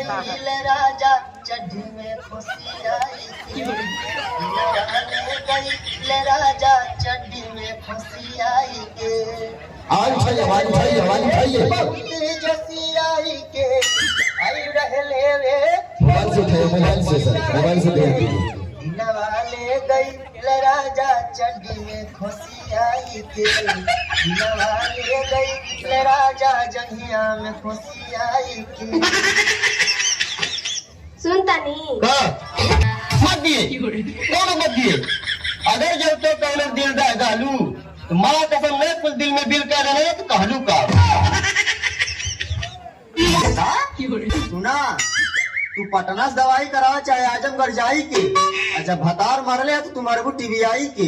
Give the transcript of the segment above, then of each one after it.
गई राजा चड्ढी में खुशी आई के, गई राजा चड्ढी में खुशी आई के, जसी आई के आई रहले वे मोबाइल से नवाले गई राजा चड्ढी में खुशी आई के, नवाले गई राजा जंघिया में खुशी आई के। सुनता नहीं मत दिए कौन मत दिए। अगर जब तो पहले दिल दा गालू तो माँ कसम नहीं कुछ दिल में बिल कर रहे तो कहलू का सुना तू पटना से दवाई करावा चाहे आजमगढ़ जाई के, अच्छा भतार मरले तो तुम्हारे को टीवी आई के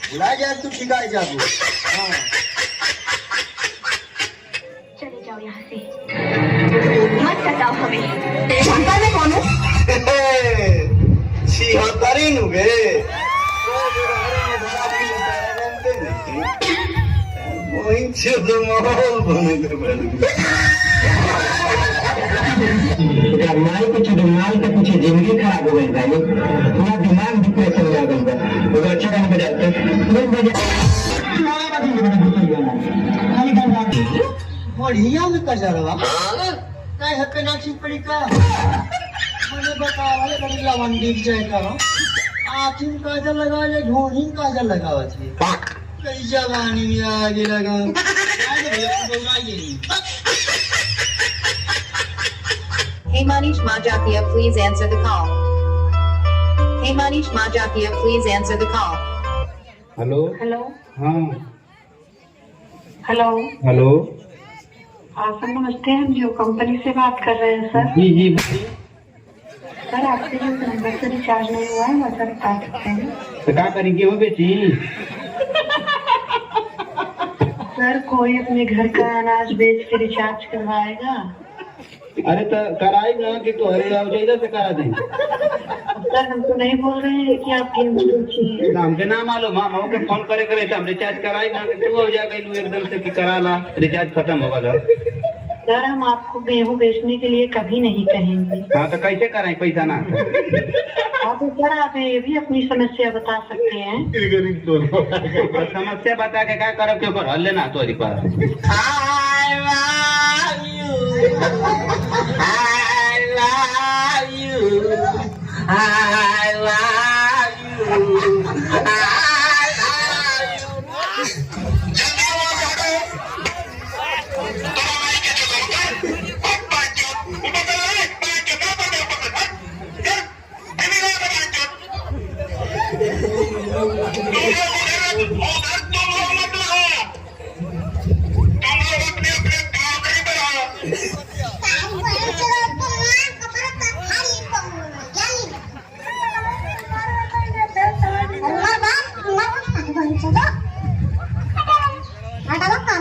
बुला जाए तू ठिकाई जाबू। चले जाओ यहाँ से, मत सताओ हमें। में कौन हो? छिहत्तरी नुगे माल के पीछे जिंदगी खराब हो गई भाई, पूरा दिमाग डिप्रेशन में आ गई। वो अच्छा काम बजाते बढ़िया में कजरवा नहीं हके ना ठीक पड़ी का मैंने बतावा ले बड़ी लवंडी जाए करो आखिर काजल लगा ले ढोही काजल लगावा छे कई जवानी में आगे लगा Hey Manish Majakia, please answer the call. Hey Manish Majakia, please answer the call. Hello hello हाँ हेलो हेलो सर नमस्ते, हम जियो कंपनी से बात कर रहे हैं सर। जी जी सर आपके जो नंबर से रिचार्ज नहीं हुआ है वो सर बता सकते हैं? तो क्या करेंगे वो बेची। सर कोई अपने घर का अनाज बेच के रिचार्ज करवाएगा? अरे तो कराई ना कि तो अरे आओ इधर से करा दें। सर हम तो नहीं बोल रहे हैं कि आप गेम खेलिए। नाम के नाम मालूम मामा के फोन करे करे तो हम रिचार्ज कराई ना तो हो जाएगा एकदम से कि करा ला रिचार्ज खत्म होगा सर। सर हम आपको गेहूँ बेचने के लिए कभी नहीं कहेंगे। हाँ तो कैसे कराएं पैसा ना। आप सर आप ये भी अपनी समस्या बता सकते हैं। तो समस्या बता के क्या करो क्यों कर हल लेना तो Ada apa?